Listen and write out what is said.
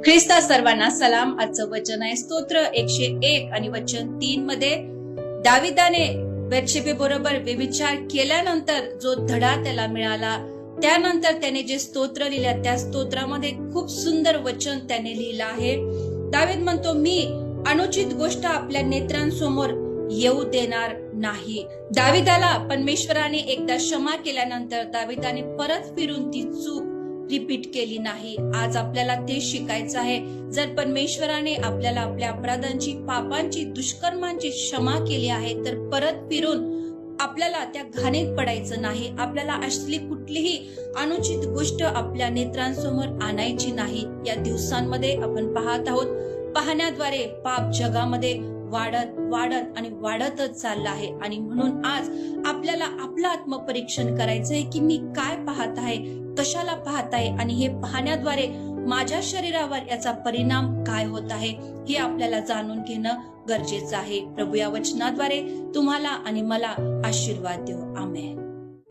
ख्रिस्ता सर्वांना सलाम. आजचं वचन आहे स्तोत्र 101 आणि वचन 3 मध्ये दाविदाने बेतशेबे बरोबर व्यभिचार केल्यानंतर जो धडा त्याला मिळाला, त्यानंतर त्याने जे स्तोत्र लिहिलं त्या स्तोत्रामध्ये खूप सुंदर वचन त्याने लिहिलं आहे. दावीद म्हणतो, मी अनुचित गोष्ट आपल्या नेत्रांसमोर येऊ देणार नाही. दाविदाला परमेश्वराने एकदा क्षमा केल्यानंतर दाविदाने परत फिरून ती चूक रिपीट केली नाही. आज आपल्याला ते शिकायचं आहे. जर परमेश्वराने आपल्याला आपल्या अपराधांची, पापांची, दुष्कर्मांची क्षमा केली आहे तर परत फिरून आपल्याला त्या घाणीत पडायचं नाही. आपल्याला असली कुठलीही अनुचित गोष्ट आपल्या नेत्रांसमोर आणायची नाही. या दिवसांमध्ये आपण पाहत आहोत, पाहण्याद्वारे पाप जगामध्ये वाढत आणि वाढतच चाललं आहे. आणि म्हणून आज आपल्याला आपलं आत्मपरीक्षण करायचंय की मी काय पाहत आहे, कशाला पाहत आहे आणि हे पाहण्याद्वारे माझ्या शरीरावर याचा परिणाम काय होत आहे हे आपल्याला जाणून घेणं गरजेचं आहे. प्रभू या वचनाद्वारे तुम्हाला आणि मला आशीर्वाद देव. आमेन.